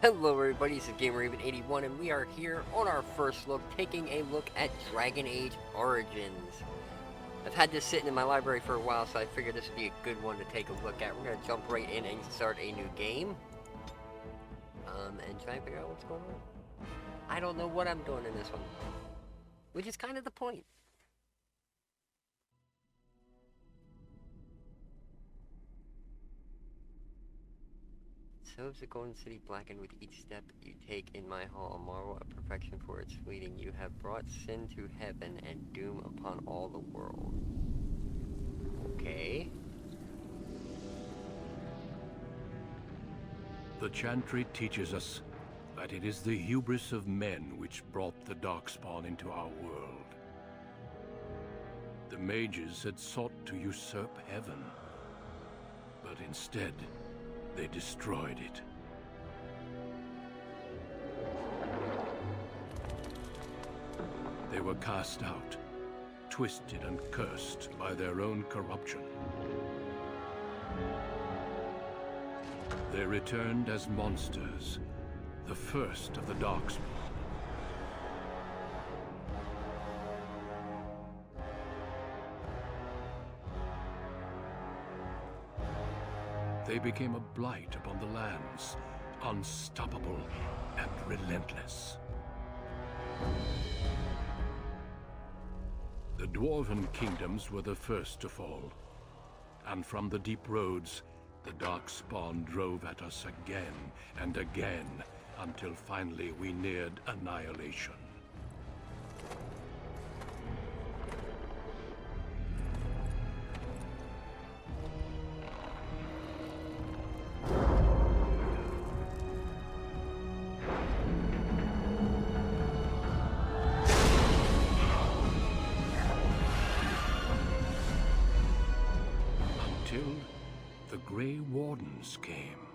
Hello everybody, this is GamerRaven81 and we are here on our first look, taking a look at Dragon Age Origins. I've had this sitting in my library for a while, so I figured this would be a good one to take a look at. We're going to jump right in and start a new game. And try and figure out what's going on. I don't know what I'm doing in this one, which is kind of the point. Serves the golden city blackened with each step you take in my hall, a marvel of perfection for its fleeting. You have brought sin to heaven and doom upon all the world. Okay. The chantry teaches us that it is the hubris of men which brought the Darkspawn into our world. The mages had sought to usurp heaven, but instead, they destroyed it. They were cast out, twisted and cursed by their own corruption. They returned as monsters, the first of the Darkspawn. They became a blight upon the lands, unstoppable and relentless. The Dwarven kingdoms were the first to fall, and from the deep roads, the Darkspawn drove at us again and again, until finally we neared annihilation. The Grey Wardens came.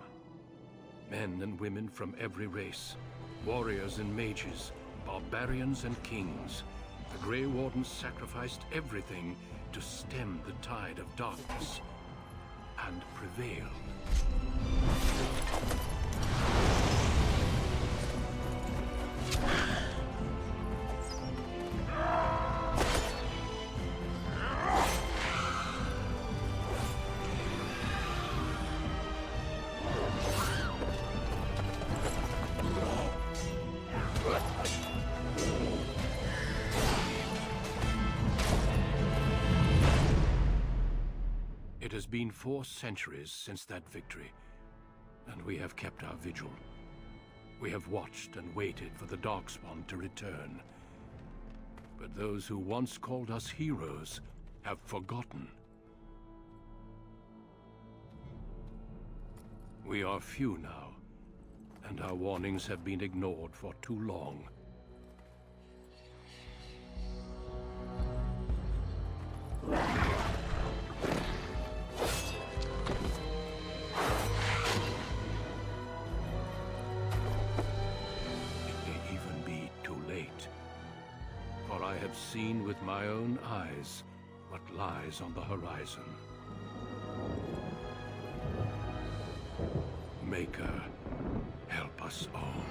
Men and women from every race, warriors and mages, barbarians and kings. The Grey Wardens sacrificed everything to stem the tide of darkness, and prevailed. It has been 4 centuries since that victory, and we have kept our vigil. We have watched and waited for the Darkspawn to return. But those who once called us heroes have forgotten. We are few now, and our warnings have been ignored for too long. I have seen with my own eyes what lies on the horizon. Maker, help us all.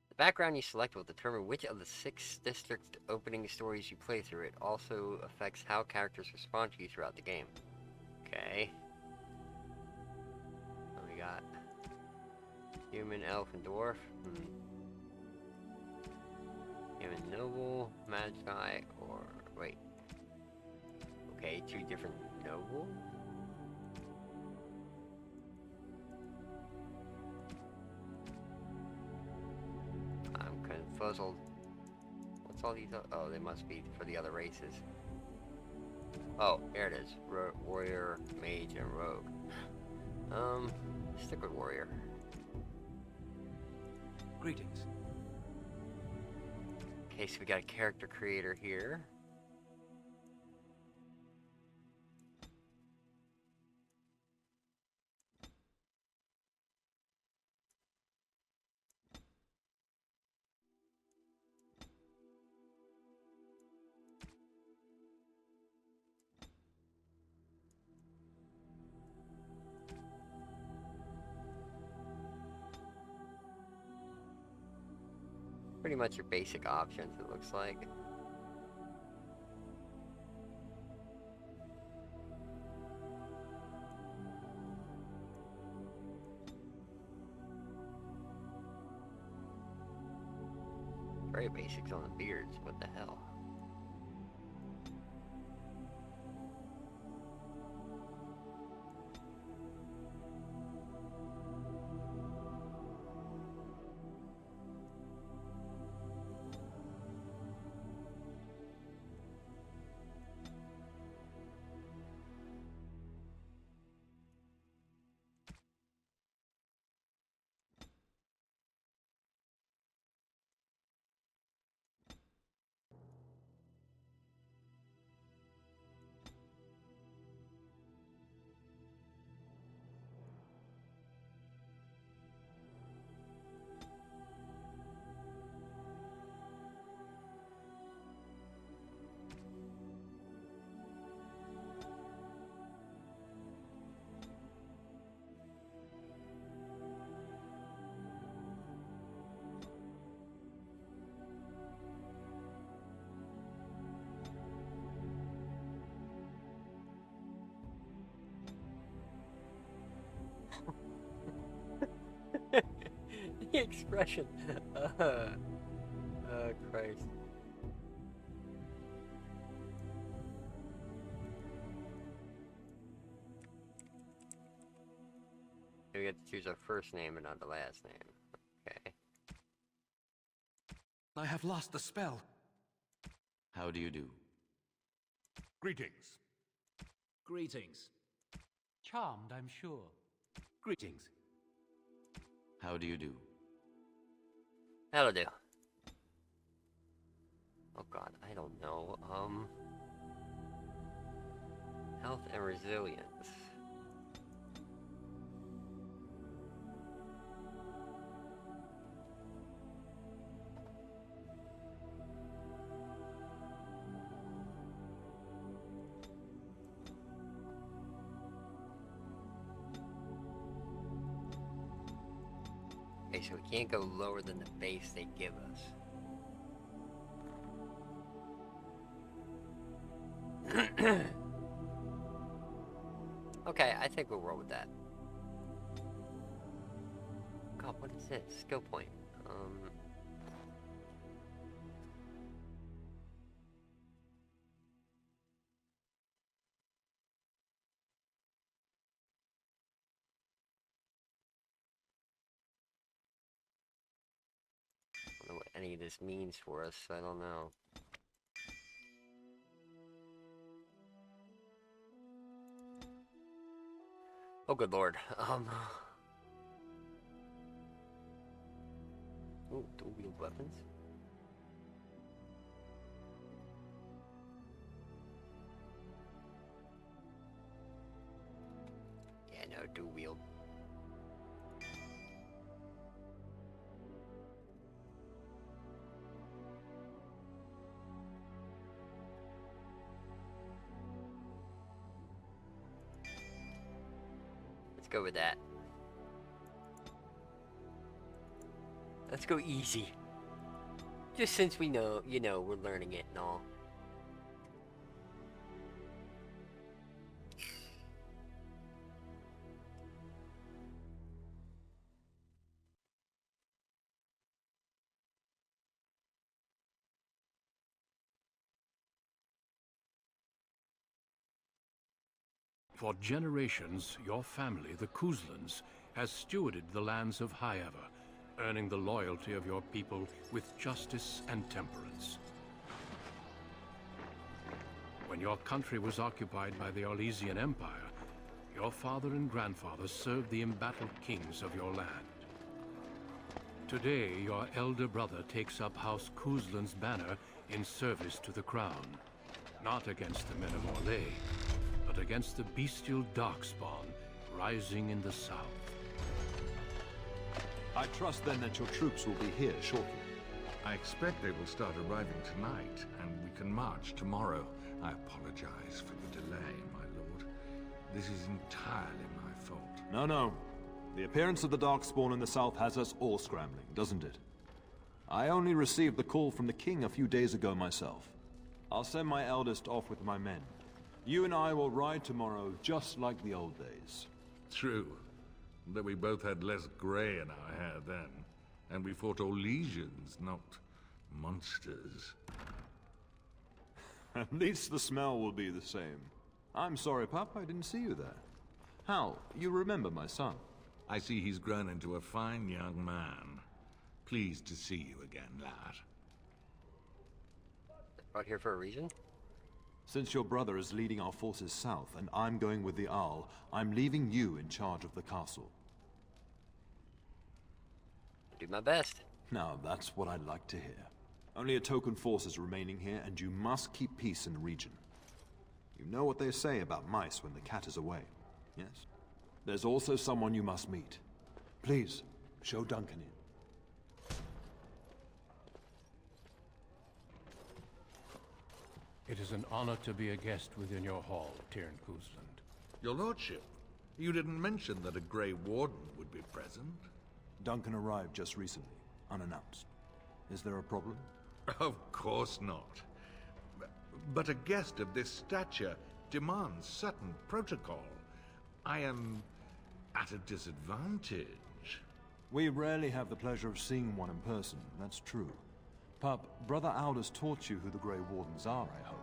The background you select will determine which of the 6 district opening stories you play through. It also affects how characters respond to you throughout the game. Okay. What we got? Human, elf, and dwarf. Human, noble, magi, or... wait. Okay, 2 different noble? Puzzled. What's all these? Oh, they must be for the other races. Oh, here it is. Warrior, mage, and rogue. Stick with warrior. Greetings. Okay, so we got a character creator here. Pretty much your basic options, it looks like. Very basics on the beards, what the hell? The expression. Oh, Christ. We get to choose our first name and not the last name. Okay. I have lost the spell. How do you do? Greetings. Greetings. Charmed, I'm sure. Greetings. How do you do? That'll do. Oh god, I don't know. Health and resilience. Okay, so we can't go lower than the base they give us. Okay, I think we'll roll with that. God, what is this? Skill point. I don't know what any of this means for us, I don't know. Oh, good lord. Ooh, dual-wield weapons. Yeah, no, dual-wield. Let's go with that. Let's go easy. Just since we know, you know, we're learning it and all. For generations, your family, the Kuzlans, has stewarded the lands of Highever, earning the loyalty of your people with justice and temperance. When your country was occupied by the Orlesian Empire, your father and grandfather served the embattled kings of your land. Today, your elder brother takes up House Kuzlan's banner in service to the crown, not against the men of Orlais, but against the bestial darkspawn rising in the south. I trust then that your troops will be here shortly. I expect they will start arriving tonight, and we can march tomorrow. I apologize for the delay, my lord. This is entirely my fault. No. The appearance of the Darkspawn in the south has us all scrambling, doesn't it? I only received the call from the king a few days ago myself. I'll send my eldest off with my men. You and I will ride tomorrow just like the old days. True. Though we both had less grey in our hair then. And we fought all legions, not monsters. At least the smell will be the same. I'm sorry, Pup, I didn't see you there. How? You remember my son? I see he's grown into a fine young man. Pleased to see you again, lad. Out here for a reason? Since your brother is leading our forces south and I'm going with the Arl, I'm leaving you in charge of the castle. Do my best. Now, that's what I'd like to hear. Only a token force is remaining here, and you must keep peace in the region. You know what they say about mice when the cat is away, yes? There's also someone you must meet. Please, show Duncan in. It is an honor to be a guest within your hall, Tyrn Koosland. Your lordship, you didn't mention that a Grey Warden would be present. Duncan arrived just recently, unannounced. Is there a problem? Of course not. But a guest of this stature demands certain protocol. I am at a disadvantage. We rarely have the pleasure of seeing one in person, that's true. Pup, Brother Aldous taught you who the Grey Wardens are, I hope.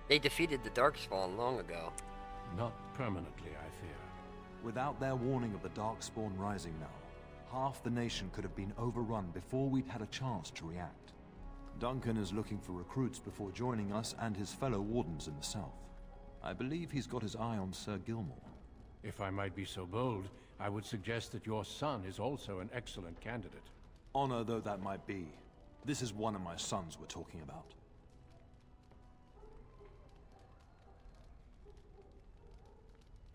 They defeated the Darkspawn long ago. Not permanently, I fear. Without their warning of the Darkspawn rising now, half the nation could have been overrun before we'd had a chance to react. Duncan is looking for recruits before joining us and his fellow wardens in the south. I believe he's got his eye on Sir Gilmore. If I might be so bold, I would suggest that your son is also an excellent candidate. Honor though that might be, this is one of my sons we're talking about.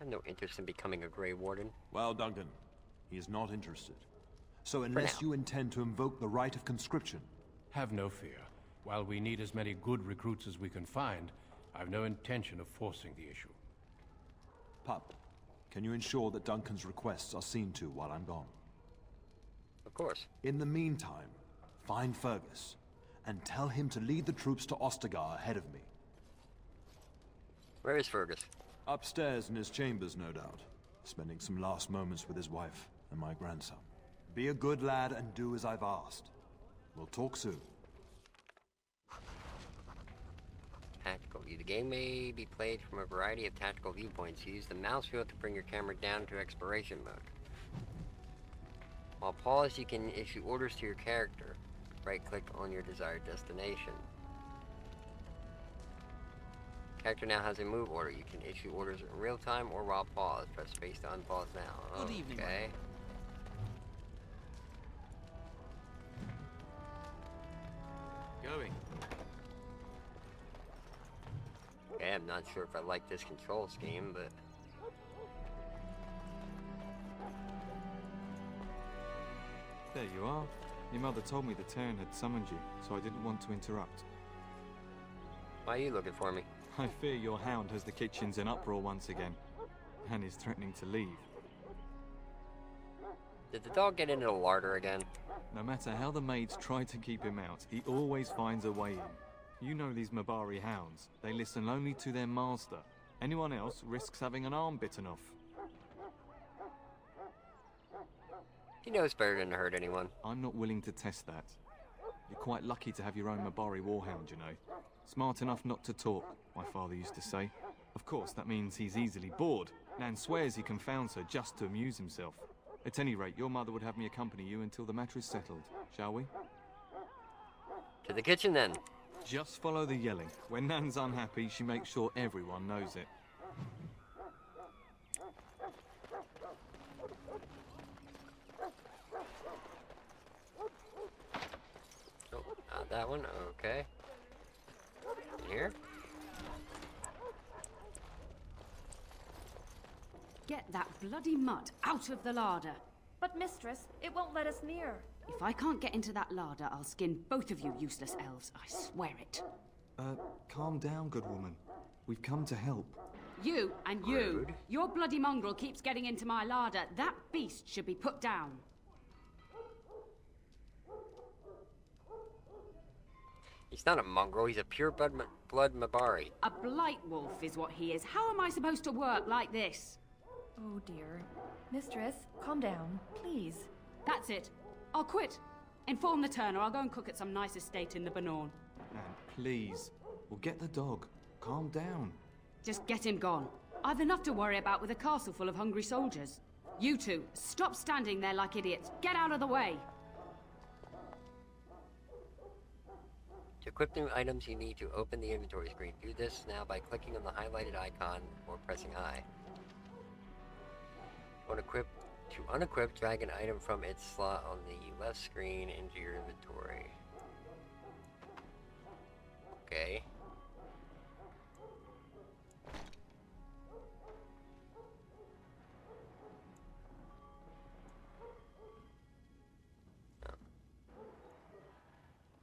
I have no interest in becoming a Grey Warden. Well, Duncan, he is not interested. So unless you intend to invoke the right of conscription... Have no fear. While we need as many good recruits as we can find, I've no intention of forcing the issue. Pup, can you ensure that Duncan's requests are seen to while I'm gone? Of course. In the meantime, find Fergus, and tell him to lead the troops to Ostagar ahead of me. Where is Fergus? Upstairs in his chambers, no doubt. Spending some last moments with his wife and my grandson. Be a good lad and do as I've asked. We'll talk soon. Tactical view. The game may be played from a variety of tactical viewpoints. Use the mouse wheel to bring your camera down to exploration mode. While paused, you can issue orders to your character. Right-click on your desired destination. Character now has a move order. You can issue orders in real time or while paused. Press space to unpause now. Good evening, Okay. Going. Okay, I'm not sure if I like this control scheme, but... There you are. Your mother told me the Terran had summoned you, so I didn't want to interrupt. Why are you looking for me? I fear your hound has the kitchens in uproar once again, and is threatening to leave. Did the dog get into the larder again? No matter how the maids try to keep him out, he always finds a way in. You know these Mabari hounds. They listen only to their master. Anyone else risks having an arm bitten off. He knows better than to hurt anyone. I'm not willing to test that. You're quite lucky to have your own Mabari warhound, you know. Smart enough not to talk, my father used to say. Of course, that means he's easily bored. Nan swears he confounds her just to amuse himself. At any rate, your mother would have me accompany you until the matter is settled, shall we? To the kitchen, then. Just follow the yelling. When Nan's unhappy, she makes sure everyone knows it. Oh, not that one. Okay. Here. Get that bloody mutt out of the larder. But mistress, it won't let us near. If I can't get into that larder, I'll skin both of you useless elves. I swear it. Calm down, good woman. We've come to help. You and you. Rude. Your bloody mongrel keeps getting into my larder. That beast should be put down. He's not a mongrel, he's a pure-blood Mabari. A blight wolf is what he is. How am I supposed to work like this? Oh dear. Mistress, calm down, please. That's it. I'll quit. Inform the turner. I'll go and cook at some nice estate in the Banorn. Nan, please. We'll get the dog. Calm down. Just get him gone. I've enough to worry about with a castle full of hungry soldiers. You two, stop standing there like idiots. Get out of the way. To equip new items, you need to open the inventory screen. Do this now by clicking on the highlighted icon or pressing I. To unequip, drag an item from its slot on the left screen into your inventory. Okay. Oh.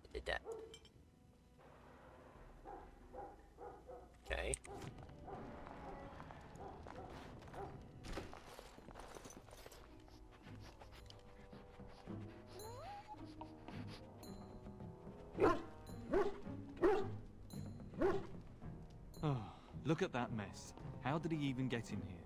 I did that. Okay. Oh, look at that mess. How did he even get in here?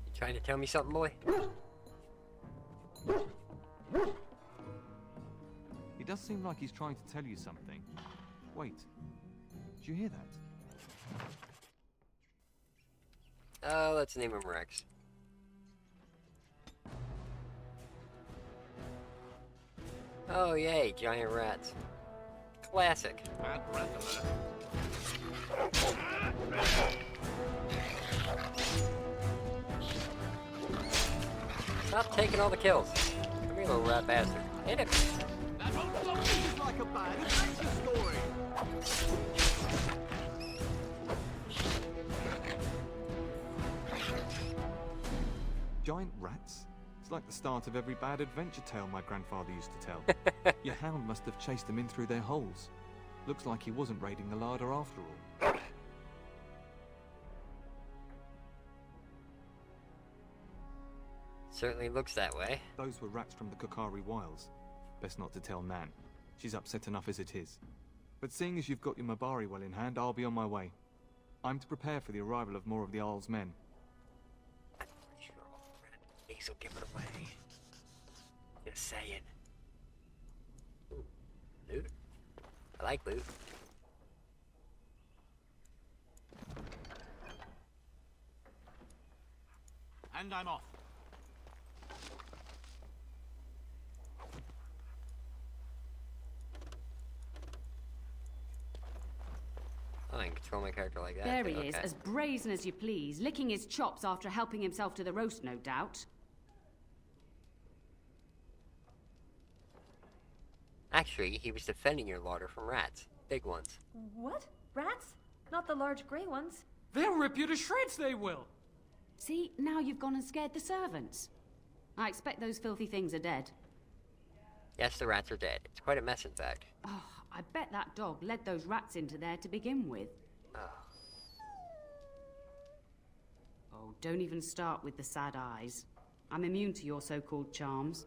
You trying to tell me something, boy? He does seem like he's trying to tell you something. Wait. Did you hear that? Let's name him Rex. Oh yay, giant rats. Classic. Stop taking all the kills. Come here, little rat bastard. Hit him. Like a bad adventure story. Giant rats? It's like the start of every bad adventure tale my grandfather used to tell. Your hound must have chased them in through their holes. Looks like he wasn't raiding the larder after all. Certainly looks that way. Those were rats from the Kokari Wilds. Best not to tell Nan. She's upset enough as it is. But seeing as you've got your Mabari well in hand, I'll be on my way. I'm to prepare for the arrival of more of the Alil's men. I'm pretty sure these will give it away. Just saying. Ooh, loot. I like loot. And I'm off. I can control my character like that. There too, he is, okay. as brazen as you please, licking his chops after helping himself to the roast, no doubt. Actually, he was defending your larder from rats. Big ones. What? Rats? Not the large grey ones? They'll rip you to shreds, they will! See, now you've gone and scared the servants. I expect those filthy things are dead. Yes, the rats are dead. It's quite a mess, in fact. Oh, I bet that dog led those rats into there to begin with. Oh. Oh, don't even start with the sad eyes. I'm immune to your so-called charms.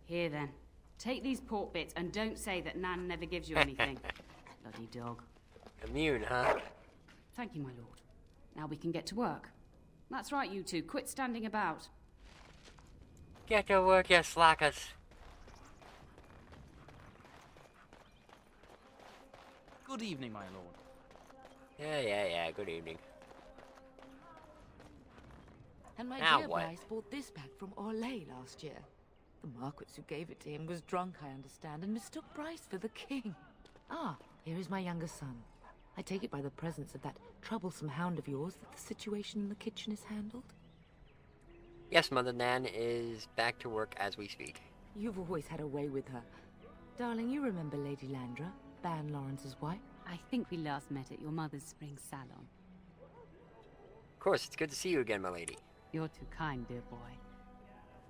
Here then, take these pork bits and don't say that Nan never gives you anything. Bloody dog. Immune, huh? Thank you, my lord. Now we can get to work. That's right, you two. Quit standing about. Get to work, you slackers. Good evening, my lord. Yeah, good evening. And my Now dear what? Bryce bought this back from Orlais last year. The Marquis who gave it to him was drunk, I understand, and mistook Bryce for the king. Ah, here is my younger son. I take it by the presence of that troublesome hound of yours that the situation in the kitchen is handled? Yes, Mother Nan is back to work as we speak. You've always had a way with her. Darling, you remember Lady Landra, Ban Lawrence's wife. I think we last met at your mother's spring salon. Of course, it's good to see you again, my lady. You're too kind, dear boy.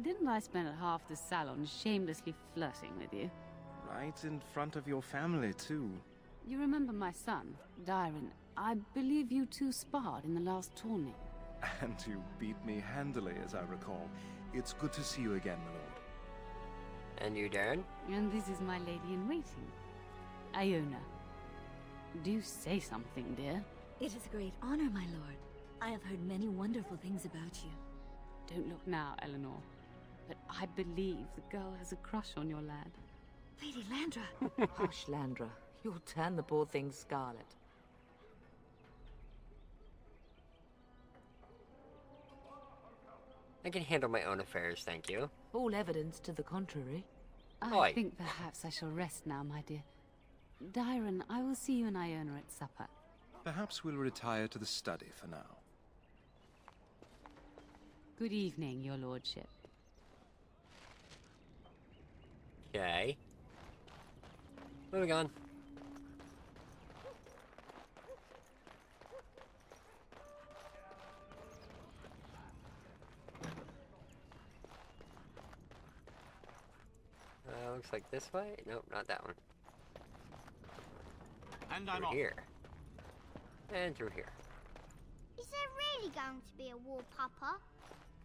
Didn't I spend half the salon shamelessly flirting with you? Right in front of your family, too. You remember my son, Dyron. I believe you two sparred in the last tourney. And you beat me handily, as I recall. It's good to see you again, my lord. And you, Darren? And this is my lady-in-waiting, Iona. Do say something, dear. It is a great honor, my lord. I have heard many wonderful things about you. Don't look now, Eleanor. But I believe the girl has a crush on your lad. Lady Landra! Hush, Landra. You'll turn the poor thing scarlet. I can handle my own affairs, thank you. All evidence to the contrary. I think perhaps I shall rest now, my dear. Dyron, I will see you and Iona at supper. Perhaps we'll retire to the study for now. Good evening, your lordship. Okay. Moving on. Looks like this way? Nope, not that one. And I'm through off. here. And through here. Is there really going to be a war, Papa?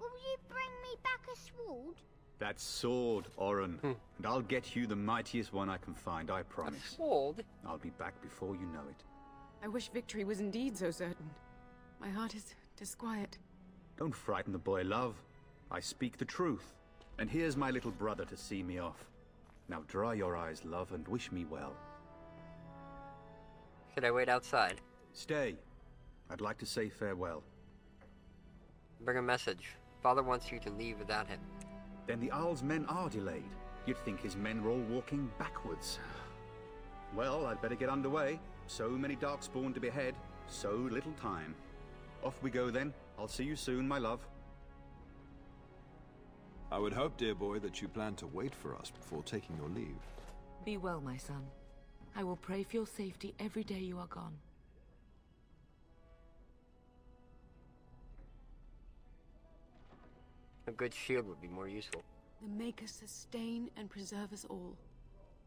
Will you bring me back a sword? That sword, Oren. And I'll get you the mightiest one I can find, I promise. A sword? I'll be back before you know it. I wish victory was indeed so certain. My heart is disquiet. Don't frighten the boy, love. I speak the truth. And here's my little brother to see me off. Now dry your eyes, love, and wish me well. Should I wait outside? Stay. I'd like to say farewell. Bring a message. Father wants you to leave without him. Then the Owl's men are delayed. You'd think his men were all walking backwards. Well, I'd better get underway. So many Darkspawn to behead, so little time. Off we go then. I'll see you soon, my love. I would hope, dear boy, that you plan to wait for us before taking your leave. Be well, my son. I will pray for your safety every day you are gone. A good shield would be more useful. The Maker sustain and preserve us all.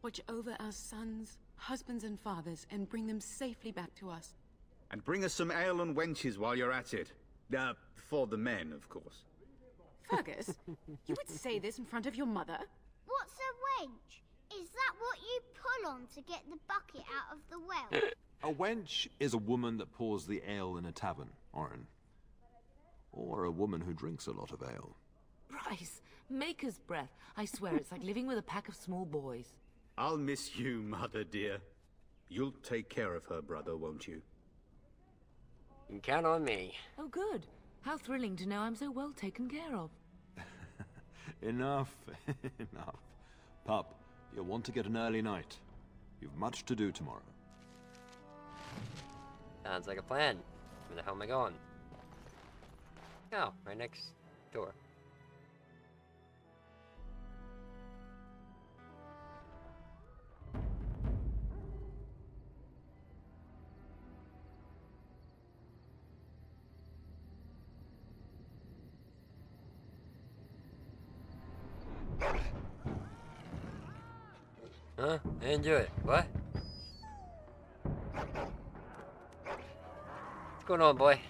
Watch over our sons, husbands and fathers, and bring them safely back to us. And bring us some ale and wenches while you're at it. For the men, of course. Fergus, you would say this in front of your mother? What's a wench? Is that what you pull on to get the bucket out of the well? A wench is a woman that pours the ale in a tavern, Oren. Or a woman who drinks a lot of ale. Bryce, Maker's breath. I swear it's like living with a pack of small boys. I'll miss you, mother dear. You'll take care of her, brother, won't you? You can count on me. Oh, good. How thrilling to know I'm so well taken care of. Enough, enough. Pup, you'll want to get an early night. You've much to do tomorrow. Sounds like a plan. Where the hell am I going? Oh, right next door. Huh? I didn't do it. What? What's going on, boy?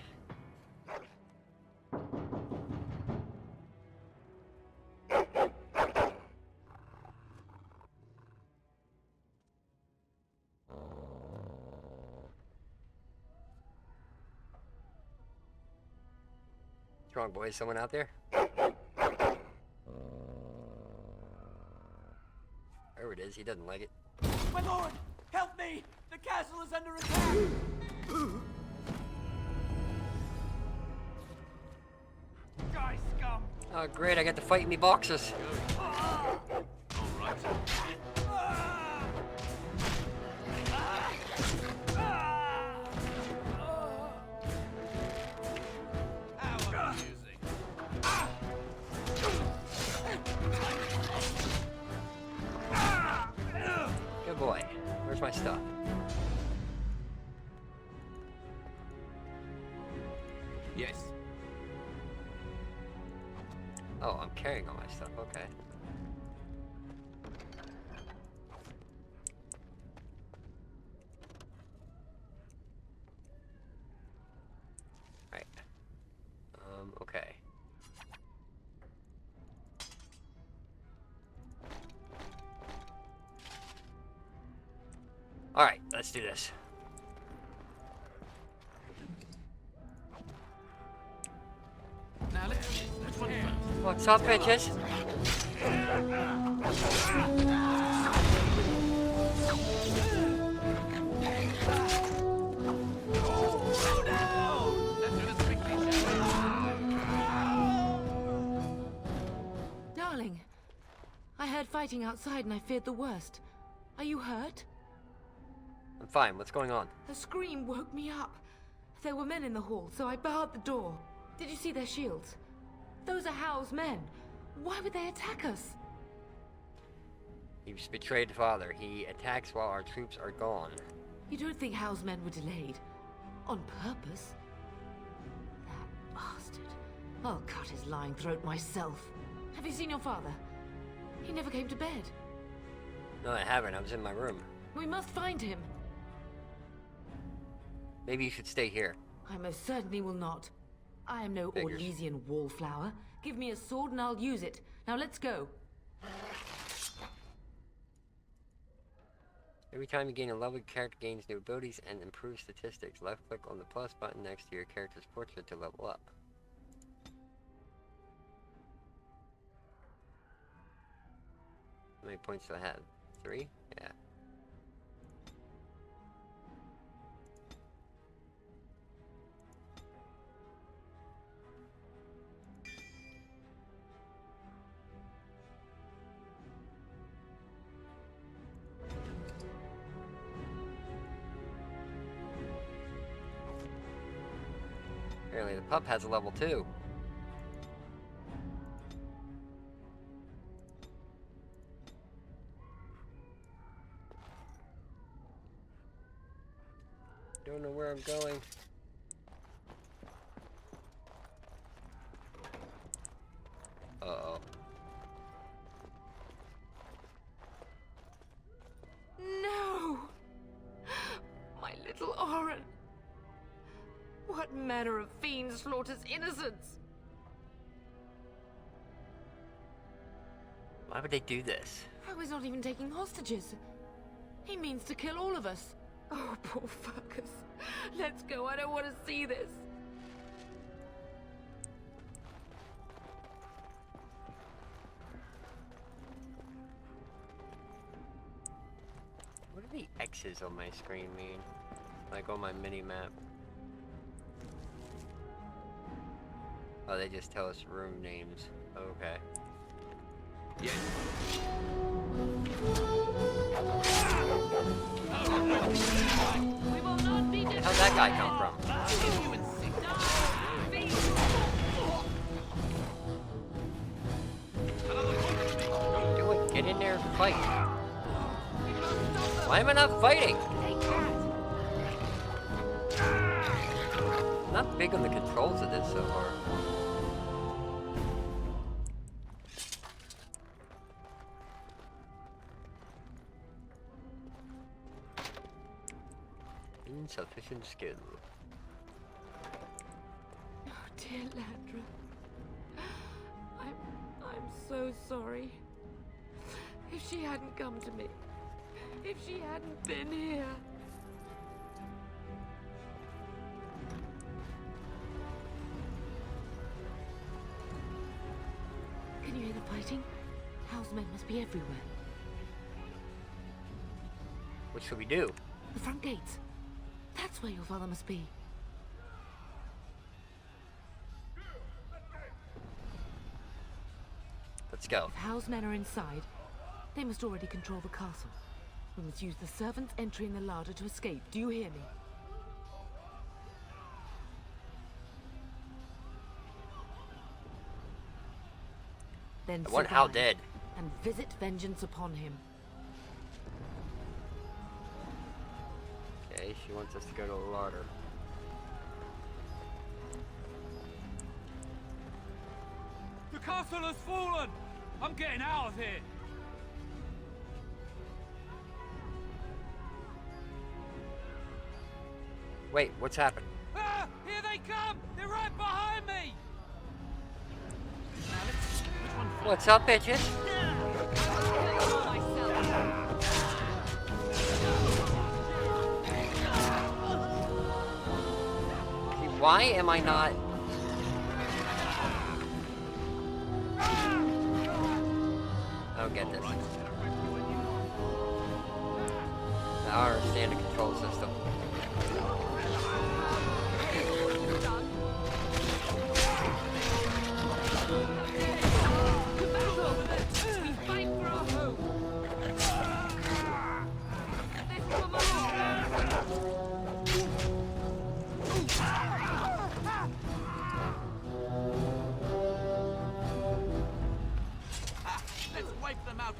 What's wrong, boy? Is someone out there? Wherever it is, he doesn't like it. My lord! Help me! The castle is under attack! Die, scum! Oh, great, I got to fight me boxers. Alright. Good boy. We're Where's my stuff? Yes. Oh, I'm carrying all my stuff. Okay. Right. Okay. Alright, let's do this. Now let's run first. What's up, bitches? Darling, I heard fighting outside and I feared the worst. Are you hurt? I'm fine. What's going on? A scream woke me up. There were men in the hall, so I barred the door. Did you see their shields? Those are Hal's men. Why would they attack us? He's betrayed father. He attacks while our troops are gone. You don't think Hal's men were delayed? On purpose? That bastard. I'll cut his lying throat myself. Have you seen your father? He never came to bed. No, I haven't. I was in my room. We must find him. Maybe you should stay here. I most certainly will not. I am no Figures. Orlesian wallflower. Give me a sword and I'll use it. Now let's go. Every time you gain a level, your character gains new abilities and improves statistics. Left click on the plus button next to your character's portrait to level up. How many points do I have? 3? Yeah. Apparently the pup has a level 2. Don't know where I'm going. Uh-oh. No! My little Oren! What manner of fiend slaughters innocents? Why would they do this? I was not even taking hostages. He means to kill all of us. Oh, poor fuckers. Let's go. I don't want to see this. What do the X's on my screen mean? Like on my mini-map? Oh, they just tell us room names. Okay. Yes. How'd that guy come from? Do it. Get in there and fight. Why am I not fighting? I'm not big on the controls of this so far. Insufficient skill. Oh, dear Landra. I'm so sorry. If she hadn't come to me, if she hadn't been here. Can you hear the fighting? Hal's men must be everywhere. What should we do? The front gates. That's where your father must be. Let's go. If Hal's men are inside, they must already control the castle. We must use the servants entering the larder to escape. Do you hear me? Then I want Hal survive dead. and visit vengeance upon him. Okay, she wants us to go to the larder. The castle has fallen! I'm getting out of here! Wait, what's happened? Ah! Here they come! They're right behind me! What's up, bitches? See, why am I not... I don't get this. I don't understand the control system. Let's wipe them out.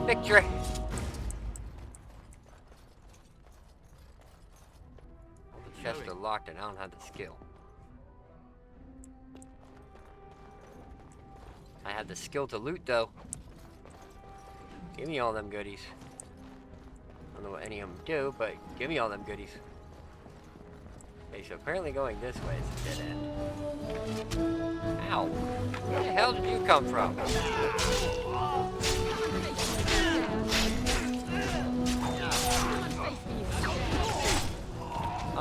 Victory! All the chests are locked and I don't have the skill. I have the skill to loot though. Give me all them goodies. I don't know what any of them do, but give me all them goodies. Okay, so apparently going this way is a dead end. Ow! Where the hell did you come from?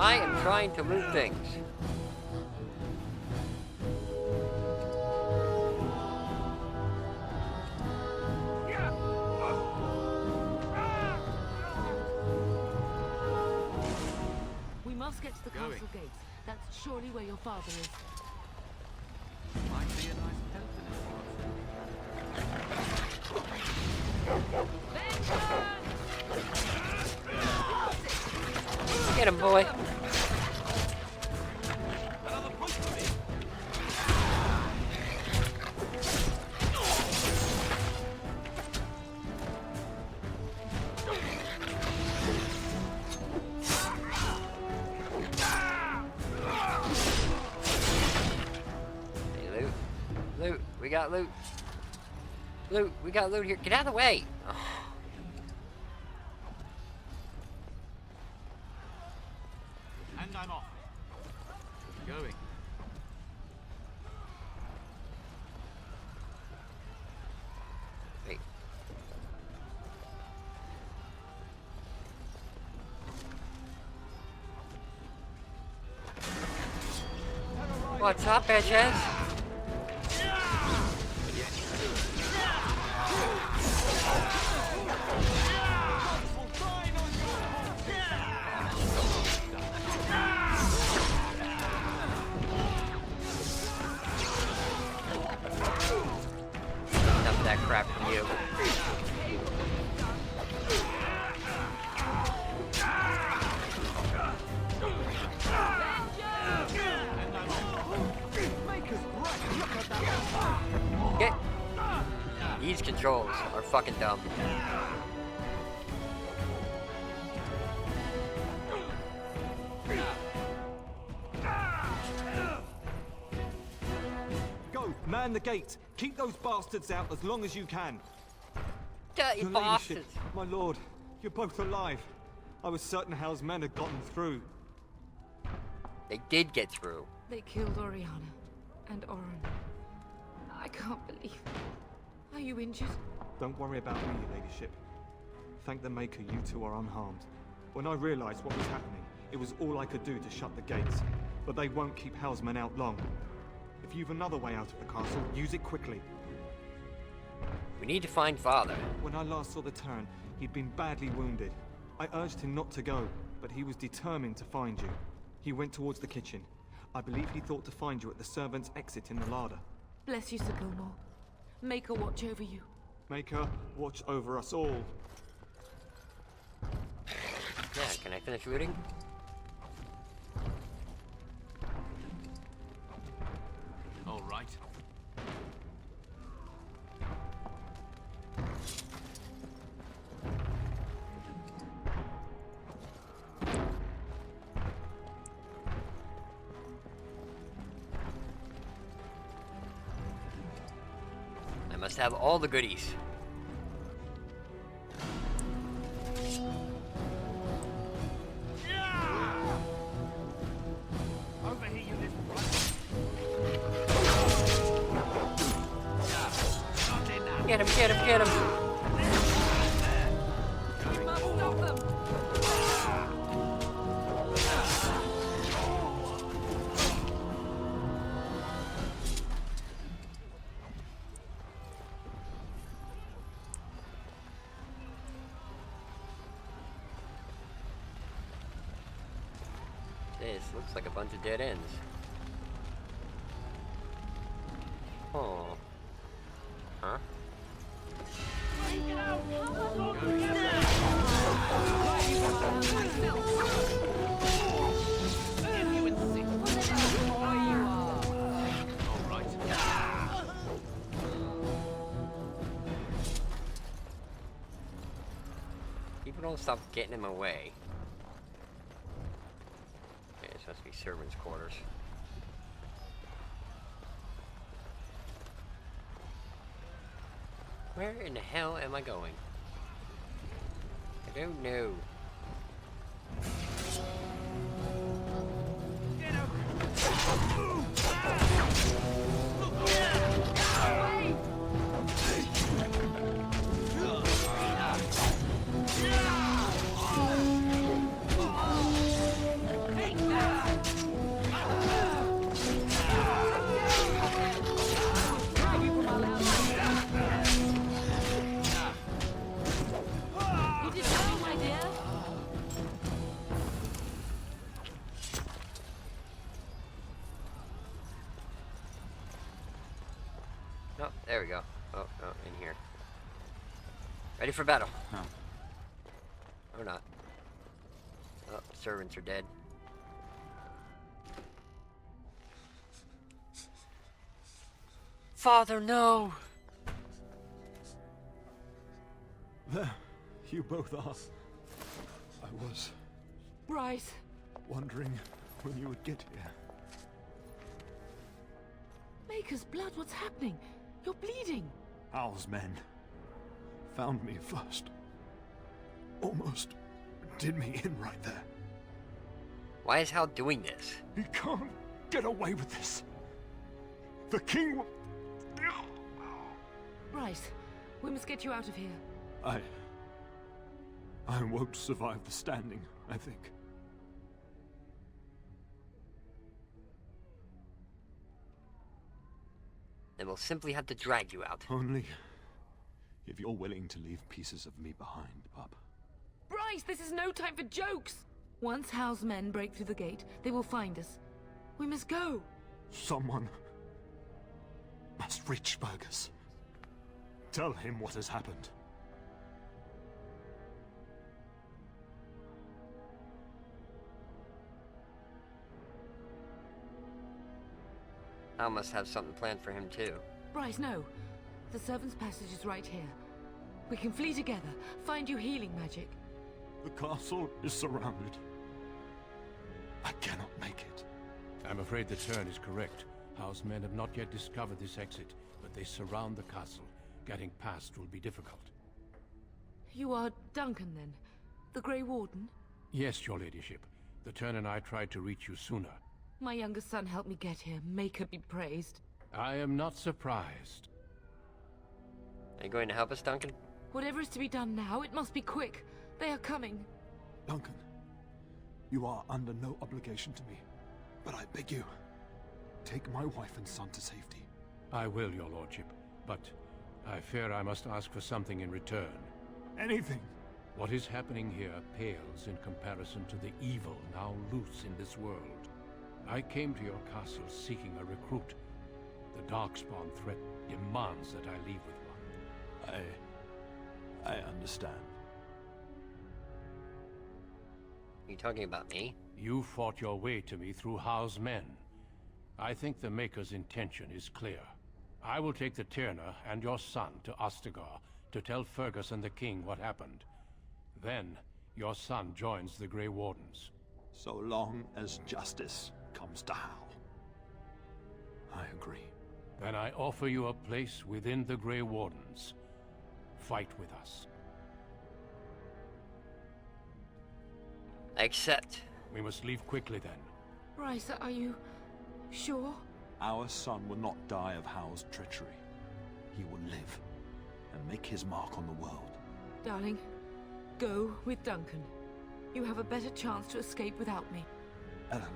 I am trying to loot things. We must get to the castle gates. That's surely where your father is. Might be a nice help in Get him, boy. Hey, loot. Loot. We got loot. Loot. We got loot here. Get out of the way. Oh. And I'm off. Going. Wait. What's up, bitches? Enough of that crap from you. Get. These controls are fucking dumb. Go, man the gate. Keep those bastards out as long as you can. Dirty Your bastards. ladyship, my lord, you're both alive. I was certain Hal's men had gotten through. They did get through. They killed Oriana and Oren. I can't believe it. Are you injured? Don't worry about me, your ladyship. Thank the Maker you two are unharmed. When I realized what was happening, it was all I could do to shut the gates. But they won't keep Hal's men out long. If you've another way out of the castle, use it quickly. We need to find Father. When I last saw the Terran, he'd been badly wounded. I urged him not to go, but he was determined to find you. He went towards the kitchen. I believe he thought to find you at the servants' exit in the larder. Bless you, Sir Gilmore. Make her watch over you. Make her watch over us all. Yeah, can I finish looting? All right. I must have all the goodies. Over here, you little runt. Get him, get him, get him! We must stop them! This looks like a bunch of dead ends. Oh. Huh? People don't stop getting in my way. Okay, this must be servants' quarters. Where in the hell am I going? I don't know. Oh, there we go. Oh, in here. Ready for battle. No. Or not. Oh, servants are dead. Father, no! There, you both are. I was Bryce! wondering when you would get here. Maker's blood, what's happening? You're bleeding. Hal's men found me first. Almost did me in right there. Why is Hal doing this? He can't get away with this. The king will... Bryce, we must get you out of here. I won't survive the standing, I think. Then we'll simply have to drag you out. Only if you're willing to leave pieces of me behind, pup. Bryce, this is no time for jokes! Once Hal's men break through the gate, they will find us. We must go. Someone must reach Burgess. Tell him what has happened. Hal must have something planned for him too. Bryce, no. The servants' passage is right here. We can flee together, find you healing magic. The castle is surrounded. I cannot make it. I'm afraid the turn is correct. Hal's men have not yet discovered this exit, but they surround the castle. Getting past will be difficult. You are Duncan, then? The Grey Warden? Yes, your ladyship. The turn and I tried to reach you sooner. My younger son helped me get here. Make her be praised. I am not surprised. Are you going to help us, Duncan? Whatever is to be done now, it must be quick. They are coming. Duncan, you are under no obligation to me, but I beg you, take my wife and son to safety. I will, your lordship, but I fear I must ask for something in return. Anything What is happening here pales in comparison to the evil now loose in this world. I came to your castle seeking a recruit. The Darkspawn threat demands that I leave with one. I understand. Are you talking about me? You fought your way to me through Howe's men. I think the Maker's intention is clear. I will take the Tyrna and your son to Ostagar to tell Fergus and the King what happened. Then, your son joins the Grey Wardens. So long as justice comes to Howe. I agree. Then I offer you a place within the Grey Wardens. Fight with us. I accept. We must leave quickly then. Bryce, are you sure? Our son will not die of Howe's treachery. He will live and make his mark on the world. Darling, go with Duncan. You have a better chance to escape without me. Eleanor.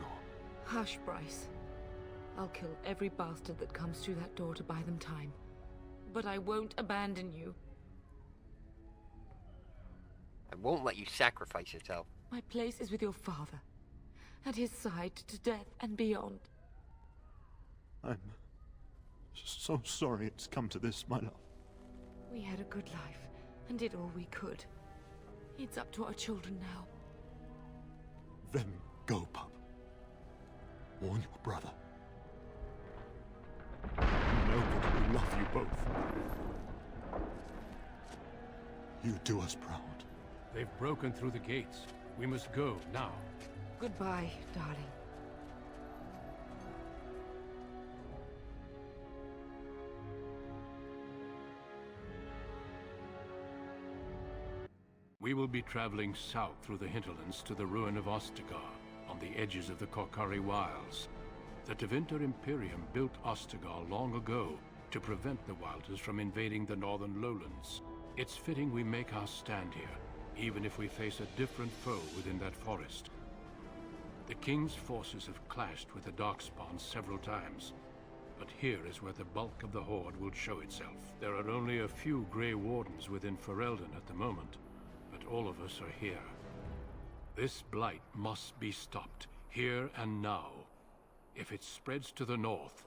Hush, Bryce. I'll kill every bastard that comes through that door to buy them time. But I won't abandon you. I won't let you sacrifice yourself. My place is with your father. At his side to death and beyond. I'm so sorry it's come to this, my love. We had a good life and did all we could. It's up to our children now. Then go, pup. Warn your brother. You know that we love you both. You do us proud. They've broken through the gates. We must go now. Goodbye, darling. We will be traveling south through the hinterlands to the ruin of Ostagar, on the edges of the Korkari Wilds. The Tevinter Imperium built Ostagar long ago to prevent the Wilders from invading the northern lowlands. It's fitting we make our stand here, even if we face a different foe within that forest. The King's forces have clashed with the Darkspawn several times, but here is where the bulk of the Horde will show itself. There are only a few Grey Wardens within Ferelden at the moment, but all of us are here. This blight must be stopped, here and now. If it spreads to the north,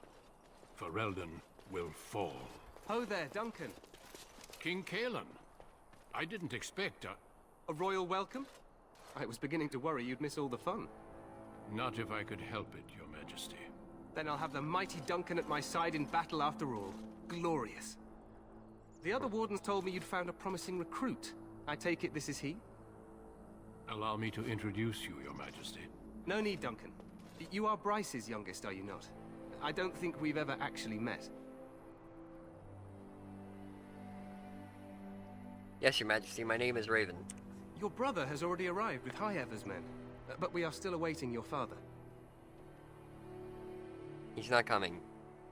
Ferelden will fall. Ho there, Duncan. King Kaelan. I didn't expect a royal welcome? I was beginning to worry you'd miss all the fun. Not if I could help it, Your Majesty. Then I'll have the mighty Duncan at my side in battle after all. Glorious. The other wardens told me you'd found a promising recruit. I take it this is he? Allow me to introduce you, Your Majesty. No need, Duncan. You are Bryce's youngest, are you not? I don't think we've ever actually met. Yes, Your Majesty, my name is Raven. Your brother has already arrived with High-Ever's men, but we are still awaiting your father. He's not coming.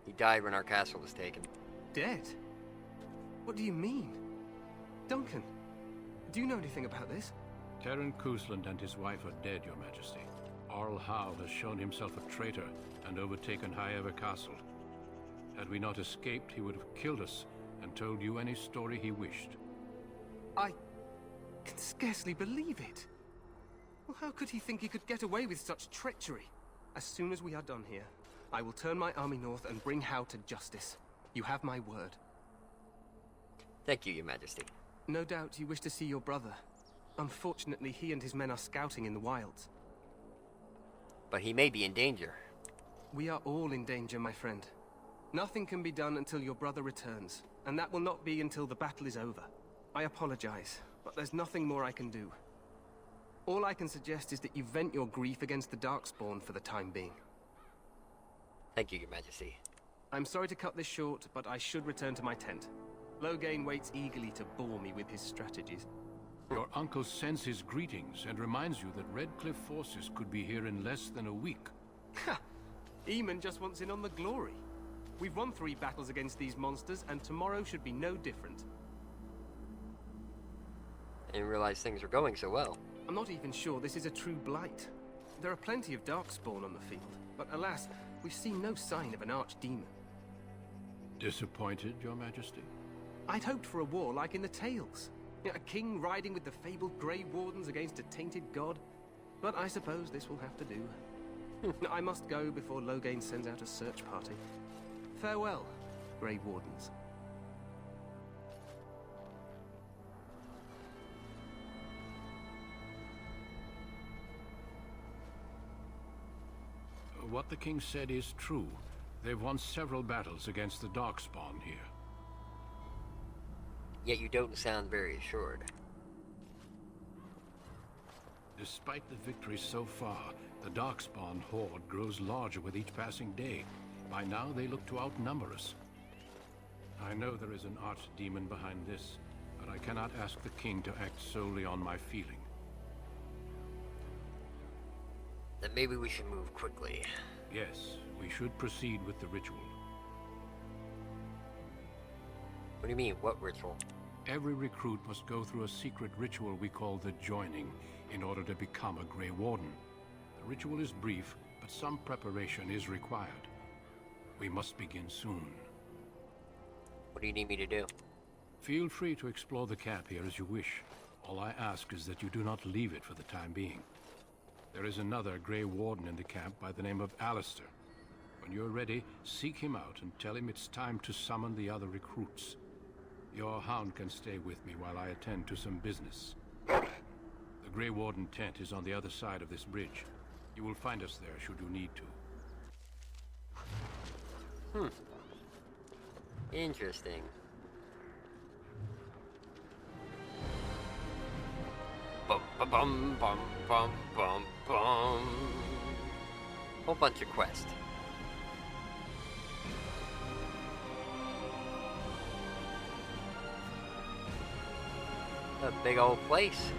He died when our castle was taken. Dead? What do you mean? Duncan, do you know anything about this? Terran Cousland and his wife are dead, Your Majesty. Arl Howe has shown himself a traitor and overtaken High-Ever Castle. Had we not escaped, he would have killed us and told you any story he wished. I can scarcely believe it. Well, how could he think he could get away with such treachery? As soon as we are done here, I will turn my army north and bring Howe to justice. You have my word. Thank you, Your Majesty. No doubt you wish to see your brother. Unfortunately, he and his men are scouting in the wilds. But he may be in danger. We are all in danger, my friend. Nothing can be done until your brother returns, and that will not be until the battle is over. I apologize, but there's nothing more I can do. All I can suggest is that you vent your grief against the Darkspawn for the time being. Thank you, Your Majesty. I'm sorry to cut this short, but I should return to my tent. Loghain waits eagerly to bore me with his strategies. Your uncle sends his greetings and reminds you that Redcliffe forces could be here in less than a week. Ha! Eamon just wants in on the glory. We've won 3 battles against these monsters, and tomorrow should be no different. I didn't realize things were going so well. I'm not even sure this is a true blight. There are plenty of Darkspawn on the field, but alas, we've seen no sign of an archdemon. Disappointed, Your Majesty? I'd hoped for a war like in the tales. A king riding with the fabled Grey Wardens against a tainted god? But I suppose this will have to do. I must go before Loghain sends out a search party. Farewell, Grey Wardens. What the king said is true. They've won several battles against the Darkspawn here. Yet you don't sound very assured. Despite the victories so far, the Darkspawn horde grows larger with each passing day. By now, they look to outnumber us. I know there is an archdemon behind this, but I cannot ask the king to act solely on my feeling. Then maybe we should move quickly. Yes, we should proceed with the ritual. What do you mean, what ritual? Every recruit must go through a secret ritual we call the Joining in order to become a Grey Warden. The ritual is brief, but some preparation is required. We must begin soon. What do you need me to do? Feel free to explore the camp here as you wish. All I ask is that you do not leave it for the time being. There is another Grey Warden in the camp by the name of Alistair. When you're ready, seek him out and tell him it's time to summon the other recruits. Your hound can stay with me while I attend to some business. The Grey Warden tent is on the other side of this bridge. You will find us there should you need to. Interesting. Bum bum bum bum bum bum bum. Whole bunch of quests. A big old place.